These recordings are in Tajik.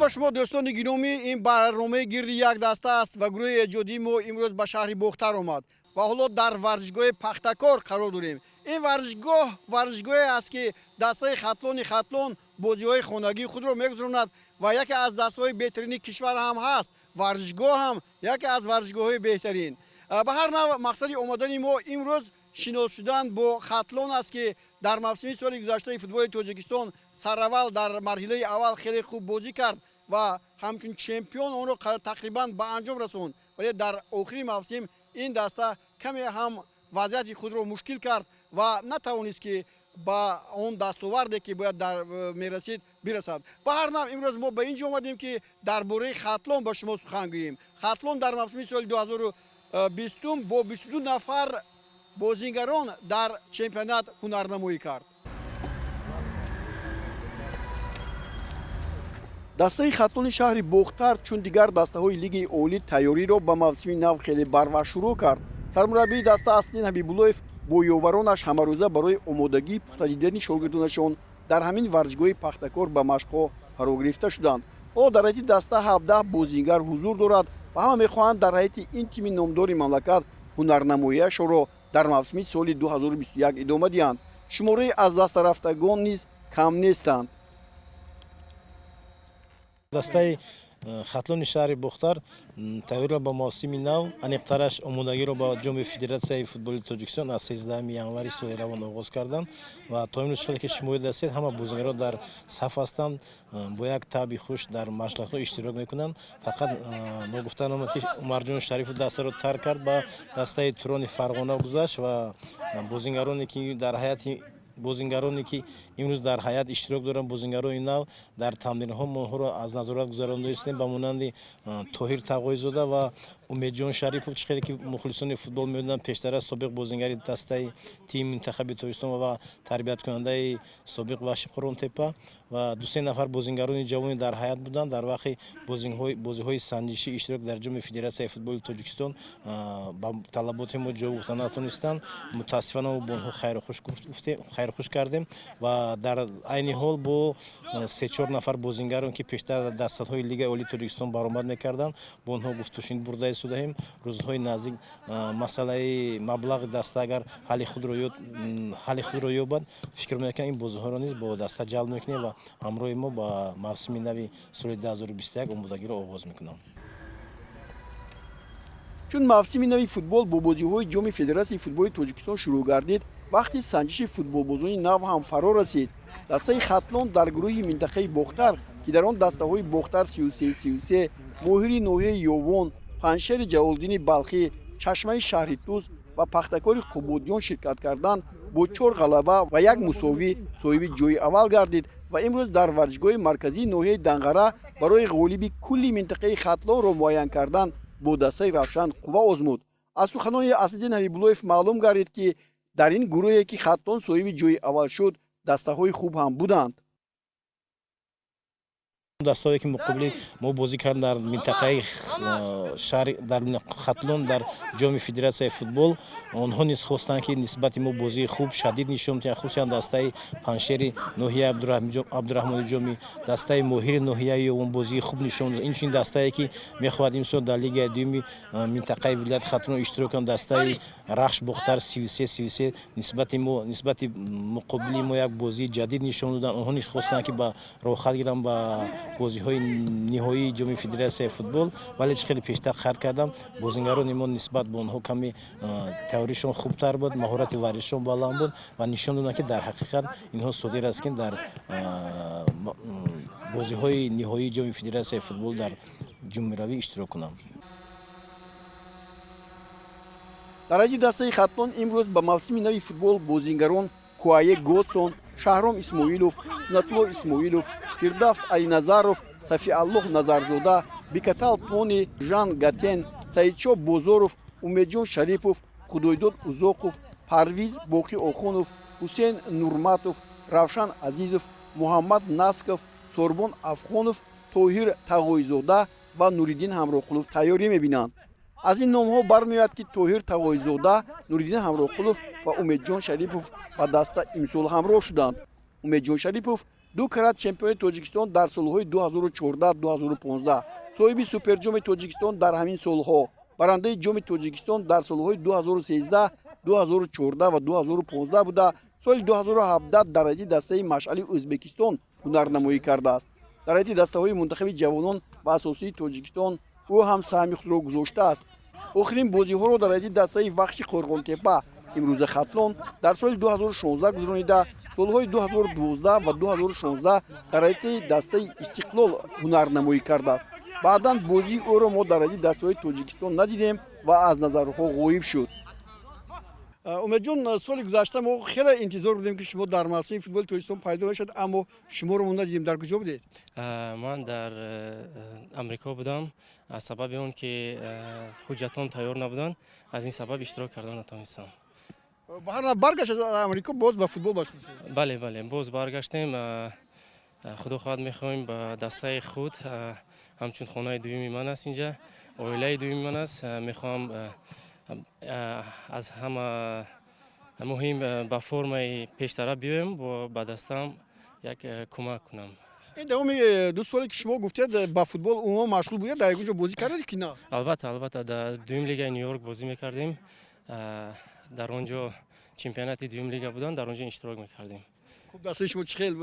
با شما دوستان گرامی، این برنامه گرد یک دسته است و گروه ایجادی ما امروز به شهر بختر آمد و حالا در ورزشگاه پختکار قرار داریم. این ورزشگاه است که دسته خطلون بازی‌های خانگی خود را می‌گذراند و یکی از دسته‌های بهترین کشور هم هست. ورزشگاه هم یکی از ورزشگاه‌های بهترین. به هر نوع مقصد آمدن ما امروز شناس شدن با خطلون است که در موسم سال گذشته فوتبال تاجیکستان سراول در مرحله اول خیلی خوب بازی کرد و همچون چمپیون اون رو تقریبا به انجام رسوند، ولی در آخرین موسم این دسته کمی هم وضعیت خود رو مشکل کرد و نتوانست که با اون دستاوردی که باید در میرسید برسد. به هر نوع امروز ما به اینجا اومدیم که درباره خطلون با شما سخن گوییم. خطلون در موسم سال 2020 با 22 نفر بازیگران در چمپیونات هنرنمایی کرد. دسته خطلون شهر بختر چون دیگر دسته های لیگ اولی تیاری را به موسم نو خیلی بروا شروع کرد. سرمربی دسته اصلی حبیبالله با یاورانش همه روزه برای آمادگی پخته دیدن شاگردانشان در همین ورزشگاه پختکار به مشق‌ها فرا گرفته شدند. در هیئت دسته 17 بازیگر حضور دارد و همه می‌خواهند در هیئت این تیم نامدار مملکت هنرنمایی‌اش را در موسم سال 2021 ادامه دهند. شماره از دست رفتگان نیز کم نیستند. دسته خطلون شهر بختر تغییر با موسم نو انیقترش آمادگی را با جام فدراسیون فوتبال تاجیکستان از 13 ینوری سال روان آغاز کردند و تا امروز که شماره دسته همه بازیگران در صف هستند با یک طبع خوش در مشغلات اشتراک میکنند. فقط نگفتن آمد که عمرجان شریف دسته را ترک کرد با دسته توران فرغانه گذشت و بازیگرانی که در حیات بازیگرانی که امروز در حیات اشتراک دارند بازیگران نو در تمرین‌ها ما را از نظارت گذرانده هستیم به مانند طاهر تقوی‌زاده و امیدجان شریفوف چخیلی که مخلصان فوتبال می‌دونن پیشتر از سابق بازیگر دسته تیم منتخب تاجیکستان و تربیت کننده سابق وحشی قرون تپه و دو سه نفر بازیگران جوان در حیات بودند. در واقع بازی‌های سنجشی اشتراک در جام فدراسیون فوتبال تاجیکستان با طلبات ما جواب گفتن نتونستند. متاسفانه با آنها خیر خوش کردیم و در عین حال با 3-4 نفر بازیگران که پیشتر در دسته‌های لیگ اولی تاجیکستان برآمد می‌کردند با آنها گفتگو برده شدیم. روزهای نزدیک مسئله مبلغ دسته اگر حل خود را یابد فکر می‌کنم این بازی‌ها را نیز با دسته جلب می‌کنه و همراه ما با موسم نو سال 2021 آمادگی را آغاز می‌کنم. چون موسم نو فوتبال با بازی‌های جام فدراسیون فوتبال تاجیکستان شروع گردید، وقتی سنجش فوتبالبازان نو هم فرا رسید. دسته خطلون در گروه منطقه بختر که در آن دسته‌های بختر 33 ماهری نوحه یوون، پنشهر جلال‌الدین بلخی، چشمه شهر توز و پختکار قبودیان شرکت کردند با 4 غلبه و 1 مساوی صاحب جای اول گردید و امروز در ورزشگاه مرکزی نوحه دنغره برای غالب کلی منطقه خطلون را معین کردن با دسته رفشن قوا آزمود. از سخنان اسدالدین حبیبالله معلوم گردید که در این گروهی که خطلون صاحب جای اول شد دسته‌های خوب هم بودند. دسته‌ای که مقابل ما بازی کردن در منطقه شهر در خطلون در جام فدراسیون فوتبال آنها نیز خواستند که نسبت ما بازی خوب شدید نشون بدهند، خصوصا دسته پنشهر نوحه عبدالرحمن جامی، دسته ماهر نوحه اون بازی خوب نشون داد. این دسته‌ای که می‌خواد امسال در لیگ دوم منطقه ولایت خطلون اشتراک کنند. دسته رخش بختر 33 نسبت مقابل ما یک بازی جدید نشون دادن. آنها نیز خواستند که با راحت گیرن با بازی‌های نهایی جام فدراسیون فوتبال، ولی خیلی پیشتر خرد کردم. بازیگران ما نسبت به آنها کمی تئوریشون خوبتر بود، مهارت ورزششون بالا بود و نشون دادن که در حقیقت اینها صادر است که در بازی‌های نهایی جام فدراسیون فوتبال در جمهوری اشتراک کنند. در حیط دسته خطلون امروز به موسم نو فوتبال بازیگران کوایه گودسون، شهرام اسماعیلوف، سنت‌الله اسماعیلوف، فردوس علینظرов، صفی‌الله نظرزاده، بیکتال توни، ژان گاتен، سعیدشاه بازارов، امیدجان شریفوف، خدایداد ازاقов، پرویز باقی آخونов، حسین نورماتov، равшан عزیزов، محمد نسکов، سوربون افغانов، طاهر تقوی‌زاده و نوریدین همراقلوف تیاری می‌بینند. از این نام‌ها برمی‌آید که طاهر تقوی‌زاده، نوریدین همراقلوف و امیدجان شریفوف با دسته امسال همراه شدند. امیدجان شریفوف ду карат чемпиони тоҷикистон дар солҳои 2014-2015, соҳиби суперҷоми тоҷикистон дар ҳамин солҳо, барандаи ҷоми тоҷикистон дар солҳои 2013, 2014 ва 2015 буда, соли 2017 дар ҳайати дастаи машъали ӯзбекистон ҳунарнамоӣ кардааст. дар ҳайати дастаҳои мунтахаби ҷавонон ва асосии тоҷикистон ӯ ҳам саҳми худро гузоштааст. охирин бозиҳоро дар ҳайати дастаи вахши Қорғонтепа имрӯза Хатлон дар соли 2016 гузаронида, солҳои 2012 ва 2016 дар ҳайати дастаи Истиқлол ҳунарнамоӣ кардааст. баъдан бозии ӯро мо дар ҳайати дастаҳои тоҷикистон надидем ва аз назарҳо ғоиб шуд. умедҷон, соли гузашта мо хеле интизор будем ки шумо дар мавсими футболи тоҷикистон пайдо мешавед, аммо шуморо мо надидем. дар куҷо будед? ман дар амрико будам. аз сабаби он ки ҳуҷҷатон тайёр набуданд, аз ин сабаб иштирок карда натавонистам. ба ҳар ҳал баргашт аз амрико боз ба футбол бошед? бале, боз баргаштем. худо хоҳад мехоҳем ба дастаи худ, ҳамчун хонаи дуюми ман аст инҷа, оилаи дуюми ман аст. мехоҳам аз ҳама муҳим ба формаи пештара биёем, ба дастам як кӯмак кунам. ин давоми 2 соле ки шумо гуфтед ба футбол умуман машғул будед, дар якунҷо бозӣ кардед ки на? албатта дар дуюм лигаи Нью-Йорк бозӣ мекардем. дар он ҷо чемпионати дуюм лига буданд, дар он ҷо иштирок мекардем. хуб, дастаи шумо чӣ хел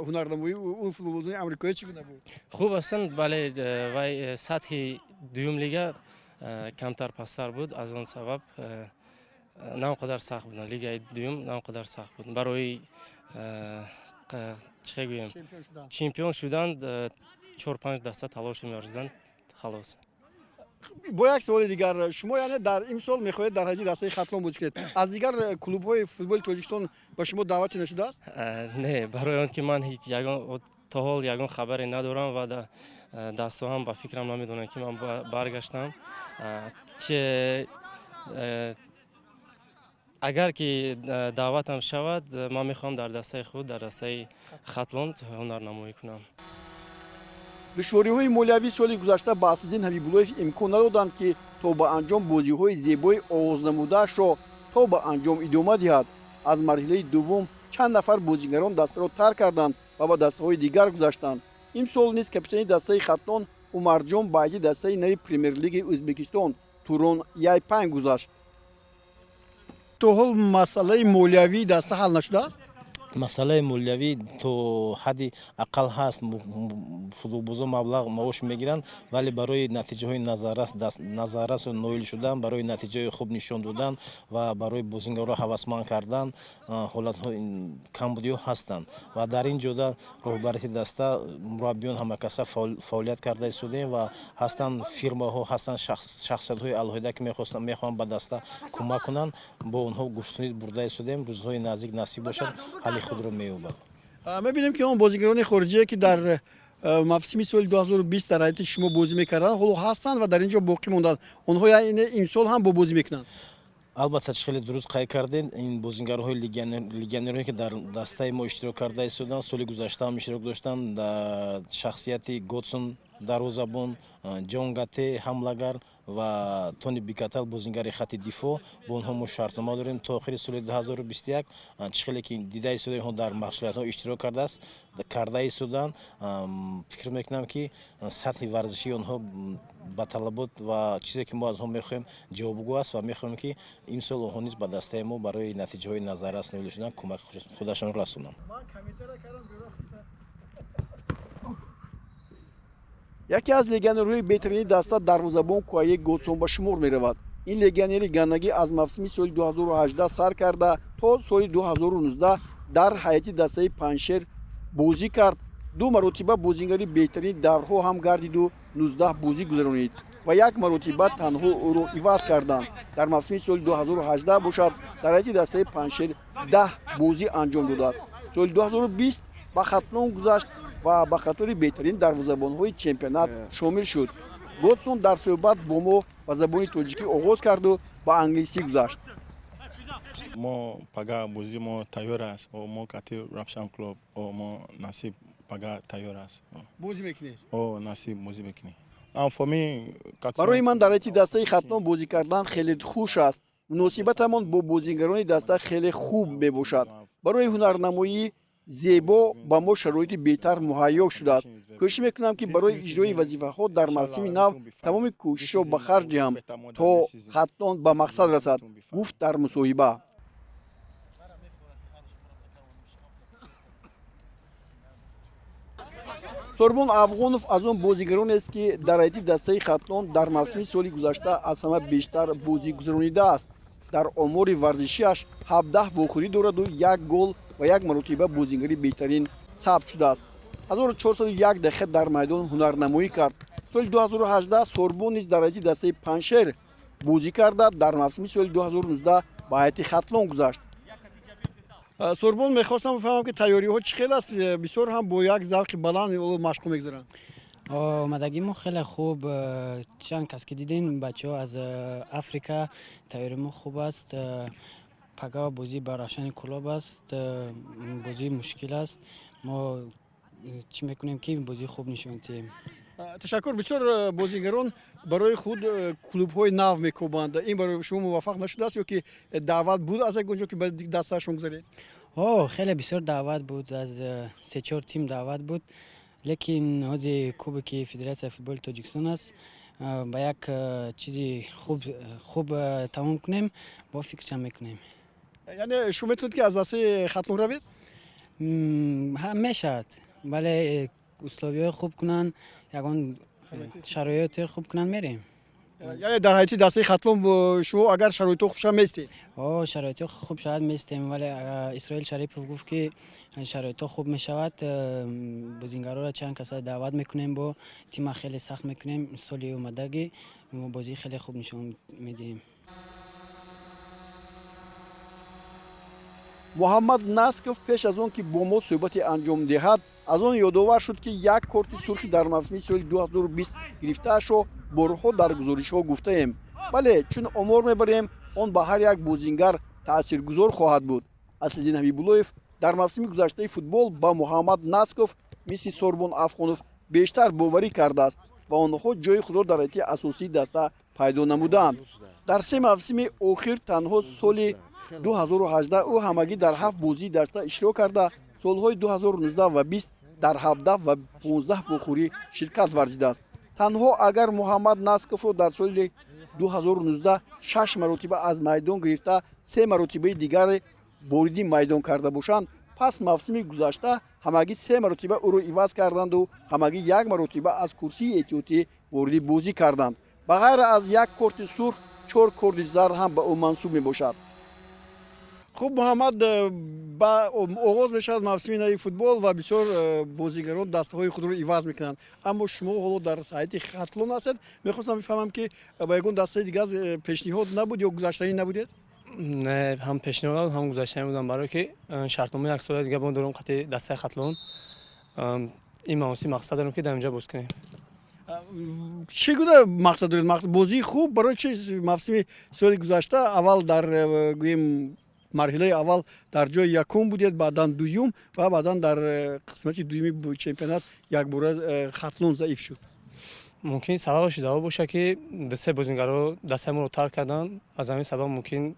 ҳунарнамоӣ он футболбозони амрикоӣ чӣ гуна буд? хуб ҳастанд, бале, вай сатҳи дуюм лига камтар пасттар буд, аз он сабаб на он қадар сахт буданд. лигаи дуюм на он қадар сахт буд. барои чӣ гӯем, чемпион шуданд 4-5 даста талош меорзиданд, халос. бо як саволи дигар, шумо яъне дар имсол мехоҳед дар ҳайати дастаи Хатлон бозӣ кунед. аз дигар клубҳои футболи Тоҷикистон ба шумо даъвате нашудааст? не, барои он ки ман то ҳол ягон хабаре надорам ва дастаҳоам ба фикрам намедонам ки ман баргаштам. агар ки даъватам шавад, ман мехоҳам дар дастаи худ, дар дастаи Хатлон ҳунарнамоӣ кунам. душвориҳои молиявии соли гузашта ба Асаддин Ҳабибуллоев имкон надоданд ки то ба анҷом бозиҳои зебои оғознамудаашро то ба анҷом идома диҳад. аз марҳилаи дуввум чанд нафар бозигарон дастаро тарк карданд ва ба дастаҳои дигар гузаштанд. имсол низ капитани дастаи Хатлон Умарҷон ба ҳайати дастаи нави Премер-лигаи Ӯзбекистон Турон Яйпан гузашт. то ҳол масъалаи молиявии даста ҳал нашудааст? масъалаи молиявӣ то ҳадди ақал ҳаст. футболбозон маблағ маош мегиранд, вале барои натиҷаҳои назаррасу ноил шудан, барои натиҷаҳои хуб нишон додан ва барои бозигаронро ҳавасманд кардан ҳолатҳои камбудиҳо ҳастанд. ва дар ин ҷода роҳбарияти даста, мураббиён ҳамакаса фаъолият карда истодем ва ҳастанд фирмаҳо, ҳастанд шахсиятҳои алоҳида ки мехоҳанд ба даста кӯмак кунанд. бо онҳо гуфтунӣ бурда истодем. рӯзҳои наздик насиб бошад, ҳалли худро меёбад. мебинем ки он бозигарони хориҷие ки дар мавсими соли 2020 дар ҳайати шумо бозӣ мекарданд, ҳоло ҳастанд ва дар ин ҷо боқӣ монданд. онҳо яъне имсол ҳам бо бозӣ мекунанд? албатта, чӣ хеле дуруст қайд кардед. ин бозигароҳои легионерҳое ки дар дастаи мо иштирок карда истоданд, соли гузашта ҳам иштирок доштанд. дар шахсияти Готсон дарвозабон, Ҷон Гате ҳамлагар ва Тони Бикатал бозигари хатти дифоъ. бо онҳо мо шартнома дорем то охири соли 2021. чӣ хеле ки дида истодем онҳо дар машғулиятҳо иштирок карда истоданд. фикр мекунам ки сатҳи варзишии онҳо ба талабот ва чизе ки мо аз онҳо мехоҳем ҷавобгӯ аст ва мехоҳем ки имсол онҳо низ ба дастаи мо барои натиҷаҳои назаррас ноил шудан кӯмаки худашонро расонанд. яке аз легионерҳои беҳтарини даста дарвозабон Куае Готсон ба шумор меравад. ин легионери ганнагӣ аз мавсими соли 2018 сар карда то соли 2019 дар ҳайати дастаи Паншер бозӣ кард. 2 маротиба бозигари беҳтарини даврҳо ҳам гардиду 19 бозӣ гузаронид ва 1 маротиба танҳо ӯро иваз карданд. дар мавсими соли 2018 бошад дар ҳайати дастаи Паншер 10 бозӣ анҷом додааст. соли 2020 ба Хатлон гузашт ва ба қатори беҳтарин дарвозабонҳои чемпионат шомил шуд. Готсон дар суҳбат бо мо ба забони тоҷикӣ оғоз карду ба англисӣ гузашт. мо пага бозӣ мо тайёр аст. мо кати Рафшан клуб мо насиб пага тайёр аст. бозӣ мекунед? насиб бозӣ мекунем. барои ман дар ҳайати дастаи Хатлон бозӣ кардан хеле хуш аст. муносибатамон бо бозигарони даста хеле хуб мебошад. барои ҳунарнамоӣ зебо ба мо шароити беҳтар муҳайё шудааст. кӯшиш мекунам ки барои иҷрои вазифаҳо дар мавсими нав тамоми кӯшишро ба харҷ диҳам то хатлон ба мақсад расад, гуфт дар мусоҳиба. сорбон афғонов аз он бозигаронест ки дар ҳайати дастаи хатлон дар мавсими соли гузашта аз ҳама бештар бозӣ гузаронидааст. дар омори варзишиаш 17 вохӯрӣ дораду 1 гол ва 1 маротиба бозигари беҳтарин сабт шудааст. 1401 дақиқа дар майдон ҳунарнамоӣ кард. соли 2018 сорбон низ дар ҳайати дастаи паншер бозӣ карда дар мавсими соли 2019 ба ҳайати хатлон гузашт. сорбон мехостам бифаҳмам ки тайёриҳо чӣ хел аст? бисёр ҳам бо як завқи баланд машқҳо мегузаранд. омадагии мо хеле хуб. чанд кас ки дидин бачаҳо аз африка тайёрии мо хуб аст. пага бозӣ ба равшани кулоб аст. бозӣ мушкил аст. мо чӣ мекунем ки бозии хуб нишон диҳем. ташаккур. бисёр бозигарон барои худ клубҳои нав мекобанд. ин барои шумо муваффақ нашудааст ё ки даъват буд аз ягон ҷо ки ба дастаашон гузаред? хеле бисёр даъват буд. аз 3-4 тим даъват буд. лекин ҳози кубоки федератсияи футболи тоҷикистон аст. ба як чизи хуб тамом кунем бо фикрчан мекунем. яъне шумо метавонед ки аз дастаи хатлон равед? мешавад, вале условиҳои хуб кунанд, ягон шароити хуб кунанд мерем. яъне дар ҳайати дастаи хатлон шумо агар шароитҳо хуб шавад местед? шароити хуб шавад местем, вале исроил шарипов гуфт ки шароитҳо хуб мешавад. бозингароро чанд каса даъват мекунем, бо тима хеле сахт мекунем. соли омадаги бозии хеле хуб нишон медиҳем. муҳаммад насков пеш аз он ки бо мо суҳбате анҷом диҳад аз он ёдовар шуд ки як корти сурхи дар мавсими соли 2020 гирифтаашро борҳо дар гузоришҳо гуфтаем. бале чун омор мебарем он ба ҳар як бозингар таъсиргузор хоҳад буд. асаддин ҳабибуллоев дар мавсими гузаштаи футбол ба муҳаммад насков мисли сорбон афғонов бештар боварӣ кардааст ва онҳо ҷои худро дар ҳайати асосии даста пайдо намудаанд. дар се мавсими охир танҳо соли 2018 ӯ ҳамагӣ дар 7 бозии даста иштирок карда солҳои 2019 ва 20 дар 17 ва 15 вохӯрӣ ширкат варзидааст. танҳо агар муҳаммад насковро дар соли 2019 6 маротиба аз майдон гирифта 3 маротибаи дигаре вориди майдон карда бошанд, пас мавсими гузашта ҳамагӣ 3 маротиба ӯро иваз карданду ҳамагӣ 1 маротиба аз курсии эҳтиётӣ вориди бозӣ карданд. ба ғайр аз як корти сурх 4 корти зард ҳам ба ӯ мансуб мебошад. хуб муҳаммад, ба оғоз мешавад мавсими нави футбол ва бисёр бозигарон дастаҳои худро иваз мекунанд. аммо шумо ҳоло дар ҳайати хатлон ҳастед. мехостам бифаҳмам ки ба ягон дастаи дигар пешниҳод набуд ё гузаштанӣ набудед? не, ҳам пешниҳод ҳам гузаштанӣ будам, барое ки шартномаи як сола дигар мо дорем қатъи дастаи хатлон. ин мавсим мақсад дорем ки дар инҷа боз кунем. чӣ гуна мақсад доред? бозии хуб барои чи мавсими соли гузашта аввал дар гӯем марҳилаи аввал дар ҷои якум будед, баъдан дуюм ва баъдан дар қисмати дуюми чемпионат якбора хатлон заиф шуд. мумкин сабабаш даво бошад ки се бозингаро дастаи моро тарк карданд. аз ҳамин сабаб мумкин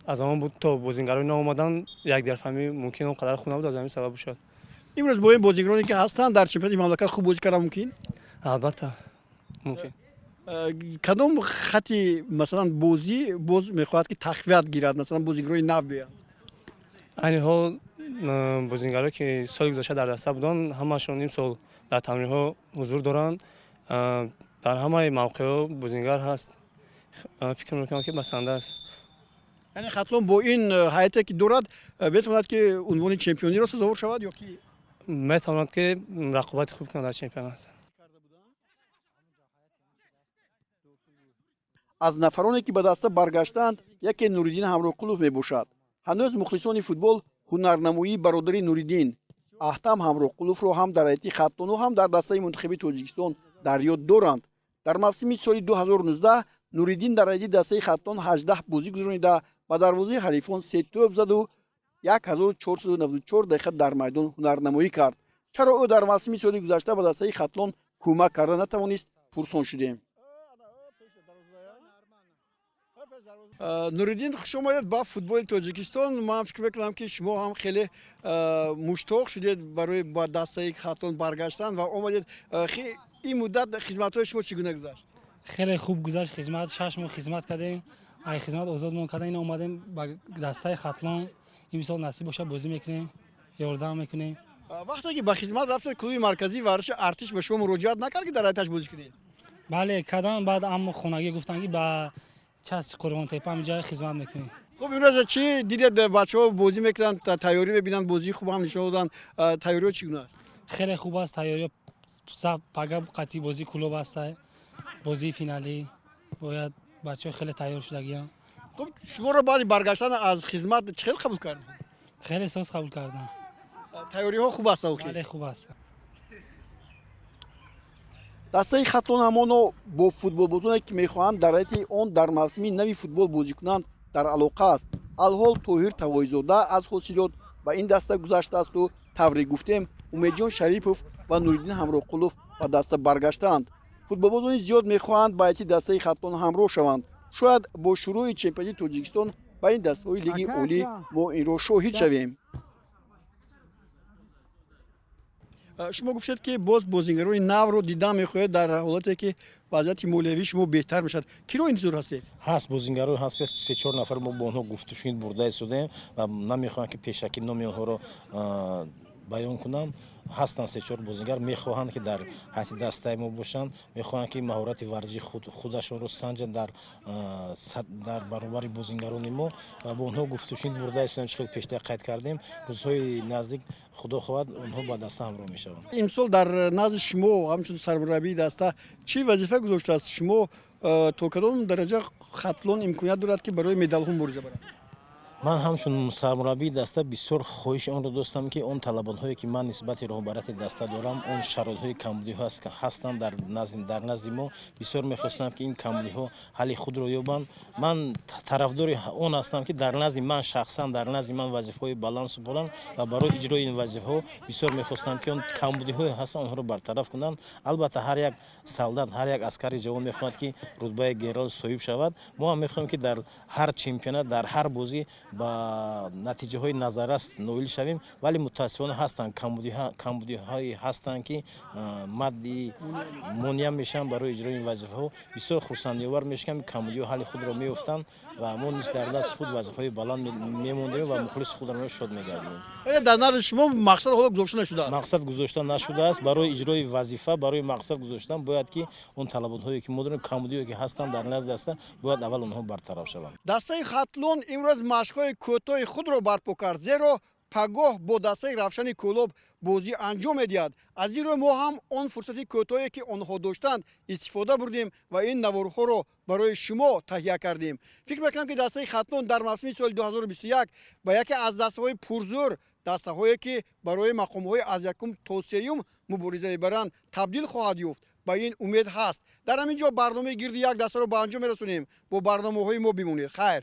аз ҳамон буд то бозингарои наомадан якдигарфаҳмӣ мумкин он қадар хуб набуд, аз ҳамин сабаб бошад. имрӯз бо ин бозигароне ки ҳастанд дар чемпионати мамлакат хуб бозӣ кардан мумкин? албатта мумкин. кадом хати масалан бозӣ боз мехоҳад ки тақвият гирад, масалан бозигарои нав биёянд? айни ҳол бозингаро ки соли гузашта дар даста буданд, ҳамаашон имсол дар тамринҳо ҳузур доранд. дар ҳамаи мавқеъҳо бозингар ҳаст. фикр мекунам ки басанда аст. яъне хатлон бо ин ҳайате ки дорад метавонад ки унвони чемпиониро сазовор шавад ё ки метавонад ки рақобати хуб кунад дар чемпионат. аз нафароне ки ба даста баргаштанд яке Нуриддин Ҳамроқулов мебошад. ҳанӯз мухлисони футбол ҳунарнамоии бародари Нуриддин Аҳтам Ҳамроқуловро ҳам дар ҳайати хатлону ҳам дар дастаи мунтахаби Тоҷикистон дар ёд доранд. дар мавсими соли 2019 Нуриддин дар ҳайати дастаи хатлон 18 бозӣ гузаронида ба дарвозаи ҳарифон 3 тӯб заду 1494 дақиқа дар майдон ҳунарнамоӣ кард. чаро ӯ дар мавсими соли гузашта ба дастаи хатлон кӯмак карда натавонист, пурсон шудем. нуриддин хуш омадед ба футболи тоҷикистон. ман фикр мекунам ки шумо ҳам хеле муштоқ шудед барои ба дастаи хатлон баргаштан ва омадед. ин муддат хизматҳои шумо чӣ гуна гузашт? خیلی خوب گذشت. خدمت 6 ماه خدمت کردیم. ای خدمت آزادمون کردن این اومدیم با دستای خاتلان امسال نصیب باشه بازی میکنیم، یاردم میکنیم. вақте ки ба хизмат рафтед клуби марказии варзиши артиш ба шумо муроҷиат накард ки дар айташ бозӣ кунед? بله کردن بعد اما خونگی گفتن که با چاس قربان تپه اینجا خدمت میکنیم. خب امروز چی دیدید بچه‌ها بازی میکنن، تیاری میبینن، بازی خوب هم نشون دادن، تیاری چگونه است؟ خیلی خوب است. تیاری سب پگا قطعی بازی کلوب است. بازی فینالی باید بچه‌ها خیلی تیار شدگیان. خب شما رو بعد برگشتن از خدمت چه قبول کردن؟ خیلی سوس قبول کردن. تیاری ها خوب است. خیلی خوب است. дастаи хатлон ҳамоно бо футболбозоне ки мехоҳанд дар ҳайати он дар мавсими нави футбол бозӣ кунанд дар алоқа аст. алҳол тоҳир тавоизода аз ҳосилот ба ин даста гузаштаасту тавре гуфтем умедҷон шарипов ва нуриддин ҳамроқулов ба даста баргаштаанд. футболбозони зиёд мехоҳанд ба ҳайати дастаи хатлон ҳамроҳ шаванд. шояд бо шурӯи чемпионати тоҷикистон ба ин дастаҳои лиги олӣ мо инро шоҳид шавем. шумо гуфтед ки боз бозингарони навро дидан мехоҳед дар ҳолате ки вазъияти молиявии шумо беҳтар мешавад. киро интизор ҳастед? ҳаст бозингаро ҳаст 3-4 нафар мо бо онҳо гуфтушунид бурда истодем ва намехоҳам ки пешакӣ номи онҳоро баён кунам. ҳастанд 3-4 бозингар мехоҳанд ки дар ҳайати дастаи мо бошанд, мехоҳанд ки маҳорати варзиши худашонро санҷанд дар баробари бозингарони мо ва бо онҳо гуфтушунид бурда истодем. чӣ пештар қайд кардем рӯзҳои наздик худо хоҳад онҳо ба даста ҳамроҳ мешаванд. имсол дар назди шумо ҳамчун сармураббии даста чӣ вазифа гузоштааст? шумо то кадом дараҷа хатлон имконият дорад ки барои медалҳо мубориза барад? ман ҳамчун сармураббии даста бисёр хоҳиши онро достам ки он талаботҳое ки ман нисбати роҳбарияти даста дорам, он шароитҳои камбудиҳо ҳастанд дар назди мо. бисёр мехостам ки ин камбудиҳо ҳалли худро ёбанд. ман тарафдори он ҳастам ки дар назди ман шахсан, дар назди ман вазифаҳои баланд супоранд ва барои иҷрои ин вазифаҳо бисёр мехостам ки он камбудиҳое ҳастанд онҳоро бартараф кунанд. албатта ҳар як солдат, ҳар як аскари ҷавон мехоҳад ки рутбаи генерал соҳиб шавад. мо ҳам мехоҳем ки дар ҳар чемпионат, дар ҳар бозӣ ба натиҷаҳои назаррас ноил шавем, вале мутаассифона ҳастанд камбудиҳои ҳастанд ки мадди монеа мешаванд барои иҷрои ин вазифаҳо. бисёр хурсандиовар мешавам камбудиҳо ҳалли худро меёфтанд ва мо низ дар дасти худ вазифаҳои баланд мемондем ва мухлиси худро шод мегардонем. дар назди шумо мақсад ҳоло гузошта нашудааст? мақсад гузошта нашудааст. барои иҷрои вазифа, барои мақсад гузоштан бояд ки он талаботҳое ки мо дорем, камбудиҳое ки ҳастанд дар назди даста, бояд аввал онҳо бартараф шаванд. дастаи хатлон имрӯз машқҳои кӯтоҳи худро барпо кард, зеро пагоҳ бо дастаи равшани кӯлоб бозӣ анҷом медиҳад. аз ин рӯ мо ҳам он фурсати кӯтоҳе ки онҳо доштанд истифода бурдем ва ин наворҳоро барои шумо таҳия кардем. фикр мекунам ки дастаи хатлон дар мавсими соли 2021 ба яке аз дастаҳои пурзӯр, дастаҳое ки барои мақомҳои аз якум то сеюм мубориза мебаранд табдил хоҳад ёфт. ба ин умед ҳаст. дар ҳамин ҷо барномаи гирди як дастаро ба анҷом мерасонем. бо барномаҳои мо бимонед. хайр.